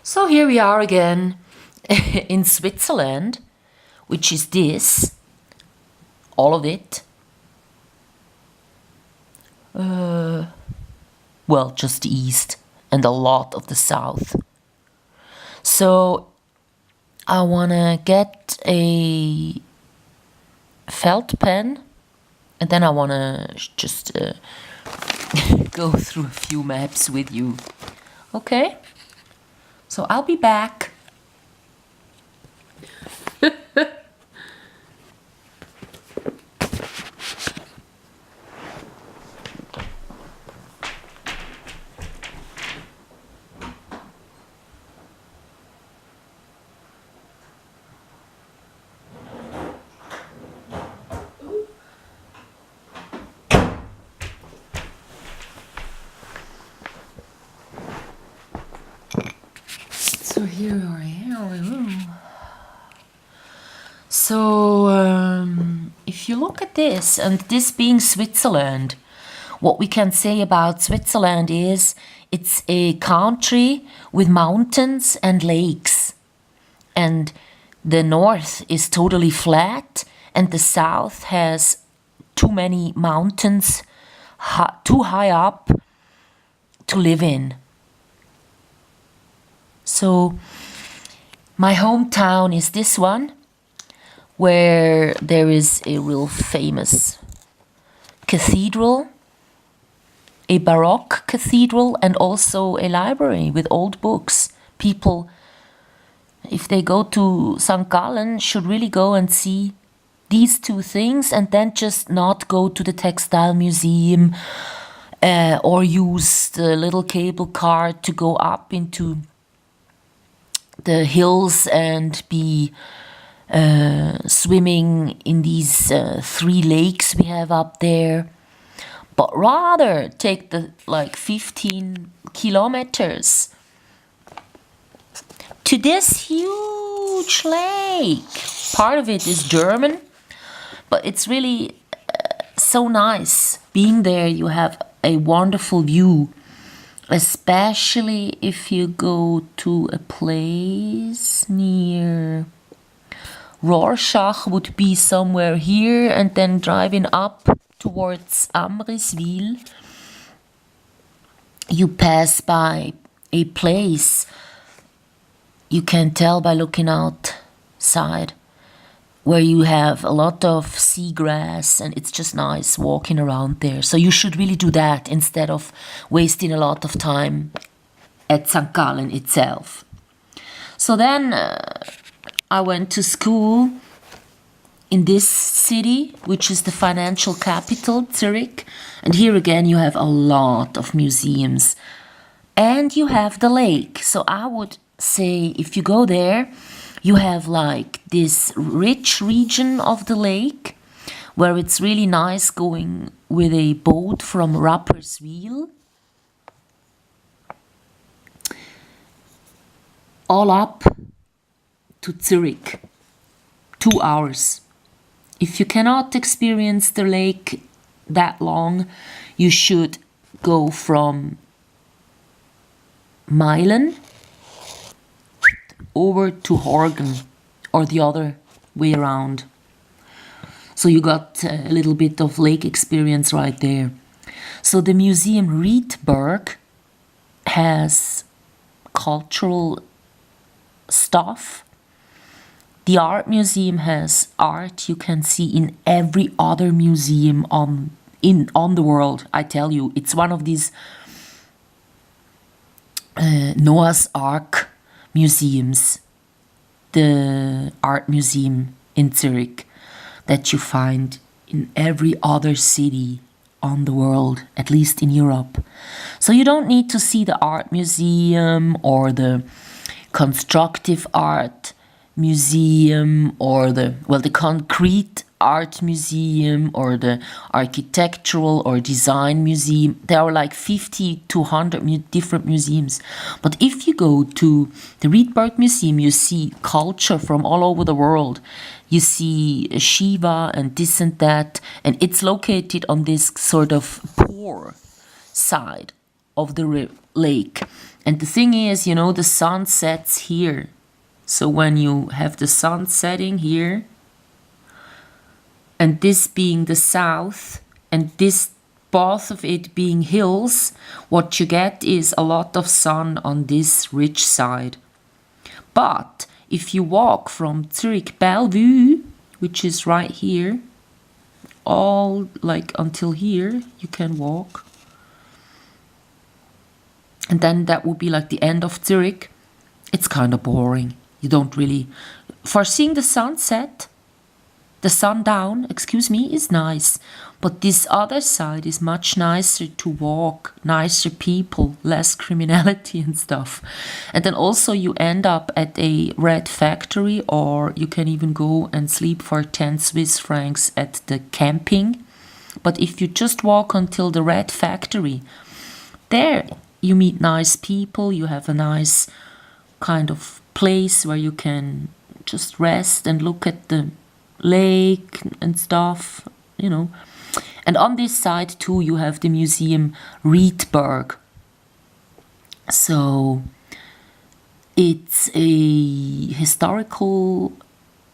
So here we are again in Switzerland, which is this, all of it. Well, just the east and a lot of the south. So I wanna get a felt pen and then I wanna just go through a few maps with you. Okay? So I'll be back. So here I am. So if you look at this, and this being Switzerland, what we can say about Switzerland is it's a country with mountains and lakes. And the north is totally flat, and the south has too many mountains, too high up to live in. So my hometown is this one, where there is a real famous cathedral, a Baroque cathedral, and also a library with old books. People, if they go to St. Gallen, should really go and see these two things and then just not go to the textile museum or use the little cable car to go up into the hills and be swimming in these 3 lakes we have up there, but rather take the 15 kilometers to this huge lake. Part of it is German, but it's really so nice being there. You have a wonderful view, especially if you go to a place near Rorschach, would be somewhere here, and then driving up towards Amriswil, you pass by a place you can tell by looking outside, where you have a lot of seagrass, and it's just nice walking around there. So you should really do that instead of wasting a lot of time at St. Gallen itself. So then I went to school in this city, which is the financial capital, Zurich. And here again you have a lot of museums. And you have the lake. So I would say if you go there, you have this rich region of the lake where it's really nice going with a boat from Rapperswil all up to Zurich, 2 hours. If you cannot experience the lake that long, you should go from Meilen over to Horgen, or the other way around. So you got a little bit of lake experience right there. So the museum Riedberg has cultural stuff. The art museum has art you can see in every other museum on the world. I tell you, it's one of these Noah's Ark museums, the art museum in Zurich, that you find in every other city on the world, at least in Europe. So you don't need to see the art museum or the constructive art museum or the concrete art museum or the architectural or design museum. There are 50 to 100 different museums. But if you go to the Riedberg Museum, you see culture from all over the world. You see Shiva and this and that, and it's located on this sort of poor side of the lake. And the thing is, you know, the sun sets here. So when you have the sun setting here, and this being the south, and this both of it being hills, what you get is a lot of sun on this ridge side. But if you walk from Zurich Bellevue, which is right here, all like until here, you can walk. And then that would be like the end of Zurich. It's kind of boring. You don't really... For seeing the sunset, the sundown, excuse me, is nice. But this other side is much nicer to walk, nicer people, less criminality and stuff. And then also you end up at a Red Factory, or you can even go and sleep for 10 Swiss francs at the camping. But if you just walk until the Red Factory, there you meet nice people, you have a nice kind of place where you can just rest and look at the lake and stuff, you know. And on this side too, you have the museum Riedberg. So it's a historical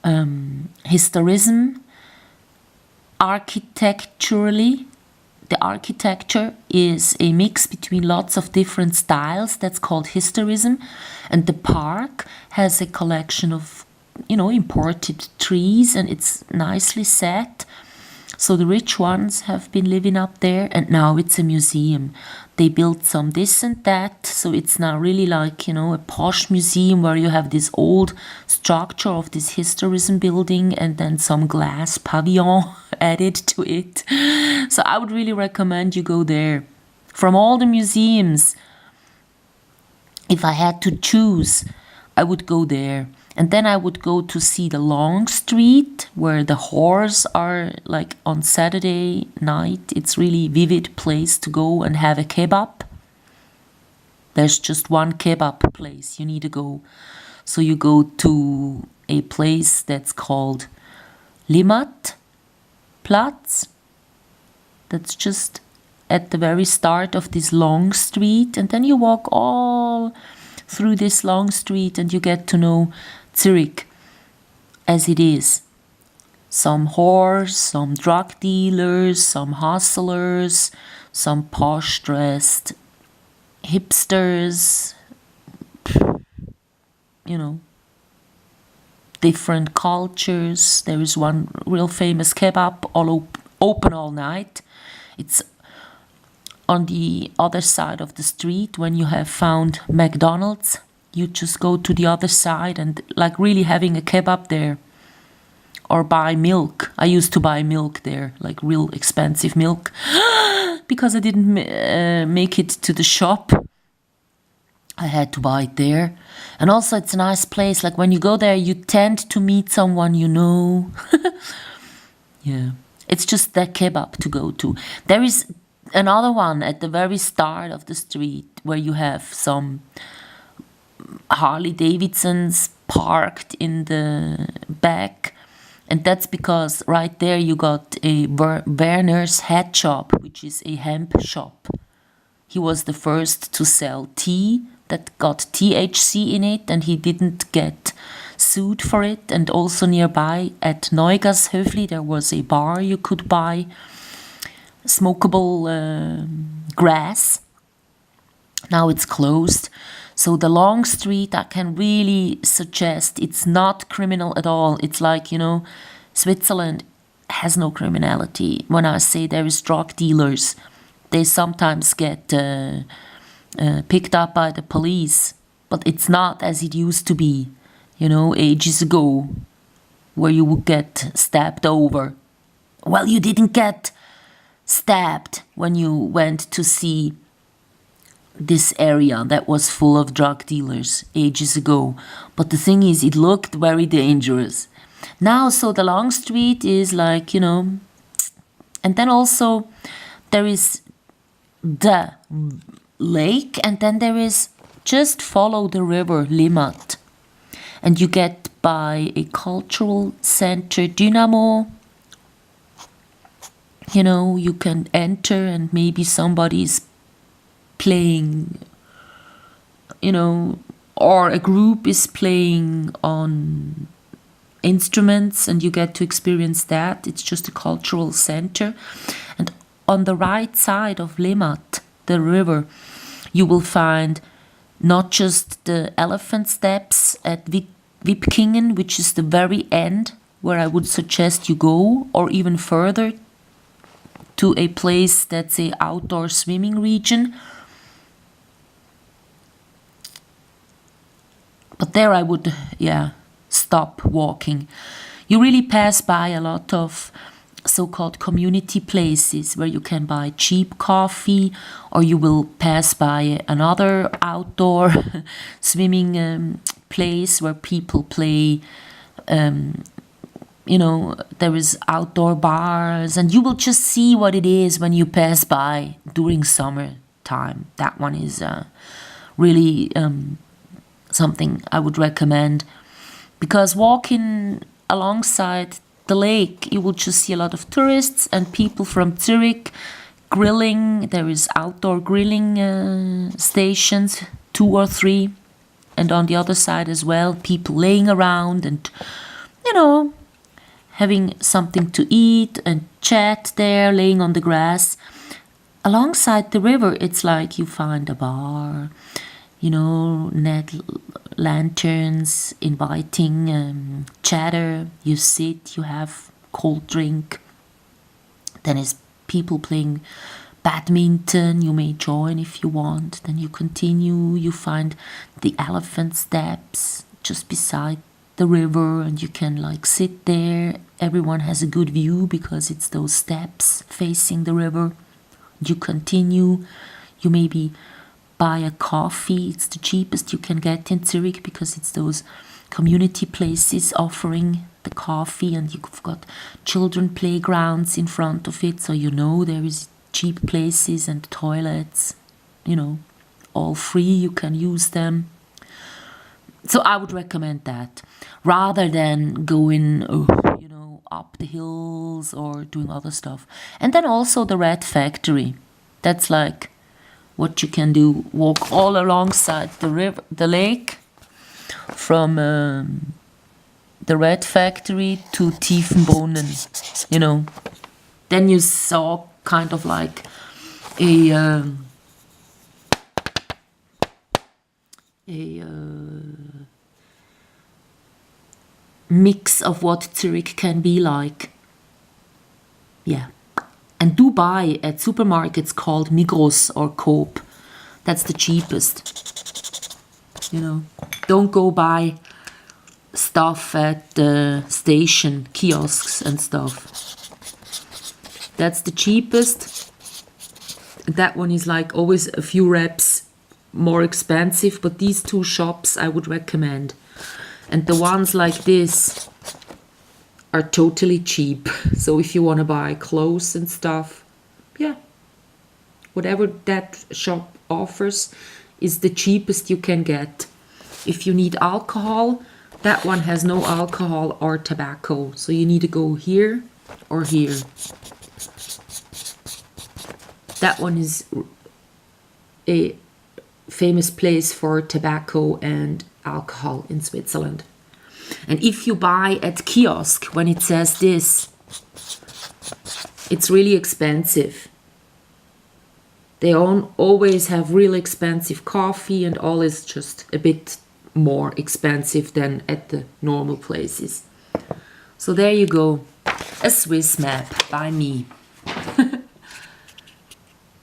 historism. Architecturally, the architecture is a mix between lots of different styles. That's called historism. And the park has a collection of, you know, imported trees, and it's nicely set. So the rich ones have been living up there, and now it's a museum. They built some this and that, so it's now really like, you know, a posh museum where you have this old structure of this historism building and then some glass pavilion added to it. So I would really recommend you go there. From all the museums, if I had to choose, I would go there. And then I would go to see the Long Street, where the whores are, like on Saturday night. It's really vivid place to go and have a kebab. There's just one kebab place you need to go. So you go to a place that's called Limmat Platz. That's just at the very start of this long street. And then you walk all through this long street and you get to know Zurich as it is. Some whores, some drug dealers, some hustlers, some posh dressed hipsters, you know, different cultures. There is one real famous kebab, open all night. It's on the other side of the street. When you have found McDonald's, you just go to the other side and like really having a kebab there. Or buy milk. I used to buy milk there, like real expensive milk, because I didn't make it to the shop. I had to buy it there. And also it's a nice place. Like when you go there, you tend to meet someone you know. Yeah. It's just that kebab to go to. There is another one at the very start of the street where you have some Harley Davidsons parked in the back, and that's because right there you got a Werner's Hat Shop, which is a hemp shop. He was the first to sell tea that got THC in it, and he didn't get sued for it. And also nearby at Neugashöfli there was a bar you could buy smokable grass. Now it's closed. So the long street, I can really suggest, it's not criminal at all. It's like, you know, Switzerland has no criminality. When I say there is drug dealers, they sometimes get picked up by the police. But it's not as it used to be, you know, ages ago, where you would get stabbed over. Well, you didn't get stabbed when you went to see this area that was full of drug dealers ages ago. But the thing is, it looked very dangerous. Now, so the long street is like, you know, and then also there is the lake, and then there is just follow the river Limmat, and you get by a cultural center, Dynamo. You know, you can enter and maybe somebody's playing you know, or a group is playing on instruments and you get to experience that. It's just a cultural center. And on the right side of Limmat, the river, you will find not just the elephant steps at Wipkingen, which is the very end where I would suggest you go, or even further to a place that's a outdoor swimming region. But there I would, stop walking. You really pass by a lot of so-called community places where you can buy cheap coffee, or you will pass by another outdoor swimming place where people play, there is outdoor bars, and you will just see what it is when you pass by during summer time. That one is really something I would recommend, because walking alongside the lake, you will just see a lot of tourists and people from Zurich grilling. There is outdoor grilling stations, 2 or 3, and on the other side as well, people laying around and, having something to eat and chat there, laying on the grass. Alongside the river, it's like you find a bar, net lanterns, inviting chatter. You sit, you have cold drink. Then is people playing badminton. You may join if you want. Then you continue. You find the elephant steps just beside the river, and you can sit there. Everyone has a good view because it's those steps facing the river. You continue. You maybe buy a coffee. It's the cheapest you can get in Zurich because it's those community places offering the coffee, and you've got children playgrounds in front of it, so there is cheap places and toilets, all free. You can use them. So I would recommend that rather than going up the hills or doing other stuff. And then also the Red Factory. That's what you can do. Walk all alongside the river, the lake, from the Red Factory to Tiefenbrunnen. Then you saw kind of a mix of what Zurich can be like. Yeah. And do buy at supermarkets called Migros or Coop. That's the cheapest. Don't go buy stuff at the station, kiosks and stuff. That's the cheapest. That one is always a few reps more expensive, but these 2 shops I would recommend. And the ones like this are totally cheap. So if you want to buy clothes and stuff, whatever that shop offers is the cheapest you can get. If you need alcohol, that one has no alcohol or tobacco. So you need to go here or here. That one is a famous place for tobacco and alcohol in Switzerland. And if you buy at kiosk, when it says this, it's really expensive. They always have really expensive coffee, and all is just a bit more expensive than at the normal places. So there you go. A Swiss map by me.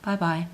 Bye bye.